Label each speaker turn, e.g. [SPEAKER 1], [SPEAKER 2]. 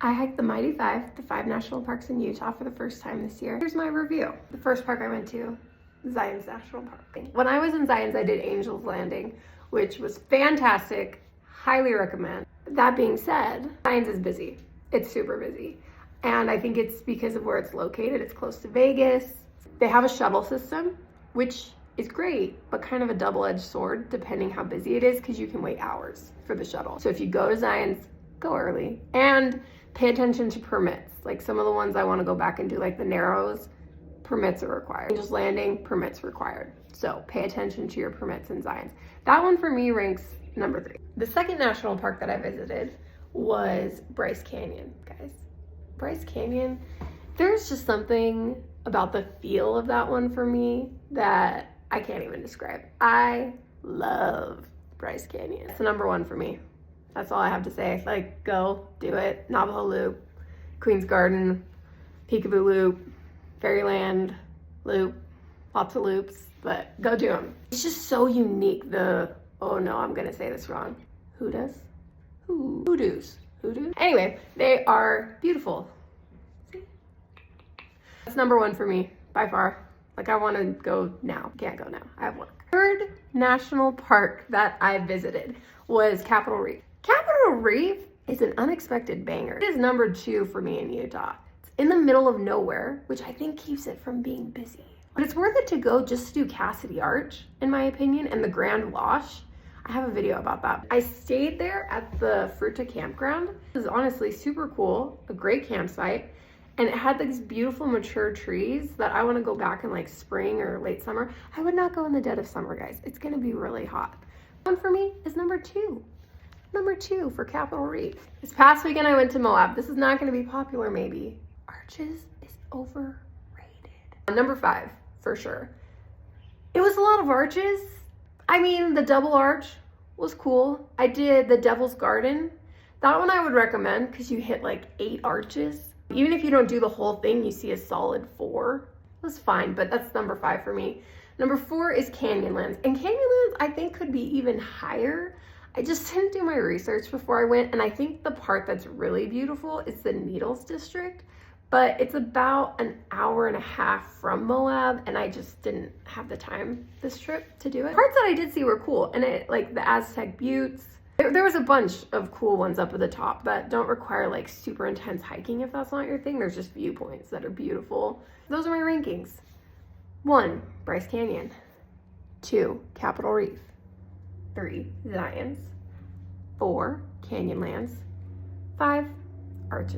[SPEAKER 1] I hiked the Mighty Five, the 5 national parks in Utah for the first time this year. Here's my review. The first park I went to, Zion's National Park. When I was in Zion's, I did Angel's Landing, which was fantastic. Highly recommend. That being said, Zion's is busy. It's super busy. And I think it's because of where it's located. It's close to Vegas. They have a shuttle system, which is great, but kind of a double-edged sword depending how busy it is, because you can wait hours for the shuttle. So if you go to Zion's, go early and pay attention to permits. Like some of the ones I want to go back and do, like the Narrows, permits are required. Angel's Landing, permits required. So pay attention to your permits in Zion's. That one for me ranks number 3. The second national park that I visited was Bryce Canyon, guys. Bryce Canyon, there's just something about the feel of that one for me that I can't even describe. I love Bryce Canyon. It's the number 1 for me. That's all I have to say. Like, go, do it. Navajo Loop, Queen's Garden, Peekaboo Loop, Fairyland Loop, lots of loops, but go do them. It's just so unique. Oh no, I'm gonna say this wrong. Hoodoos. Anyway, they are beautiful. See? That's number 1 for me, by far. Like, I wanna go now. Can't go now, I have work. Third national park that I visited was Capitol Reef. Capitol Reef is an unexpected banger. It is number 2 for me in Utah. It's in the middle of nowhere, which I think keeps it from being busy. But it's worth it to go just to do Cassidy Arch, in my opinion, and the Grand Wash. I have a video about that. I stayed there at the Fruta campground. It was honestly super cool, a great campsite. And it had these beautiful mature trees that I want to go back in like spring or late summer. I would not go in the dead of summer, guys. It's going to be really hot. One for me is number 2. Number 2 for Capitol Reef. This past weekend I went to Moab. This is not going to be popular maybe. Arches is overrated. Number 5 for sure. It was a lot of arches. I mean, the double arch was cool. I did the Devil's Garden. That one I would recommend because you hit like 8 arches. Even if you don't do the whole thing, you see a solid 4. It was fine, but that's number 5 for me. Number 4 is Canyonlands. And Canyonlands, I think, could be even higher. I just didn't do my research before I went, and I think the part that's really beautiful is the Needles District, but it's about an hour and a half from Moab, and I just didn't have the time this trip to do it. Parts that I did see were cool, and like the Aztec Buttes. There was a bunch of cool ones up at the top that don't require like super intense hiking if that's not your thing. There's just viewpoints that are beautiful. Those are my rankings. 1, Bryce Canyon. 2, Capitol Reef. 3, Zion's. 4, Canyonlands. 5, Arches.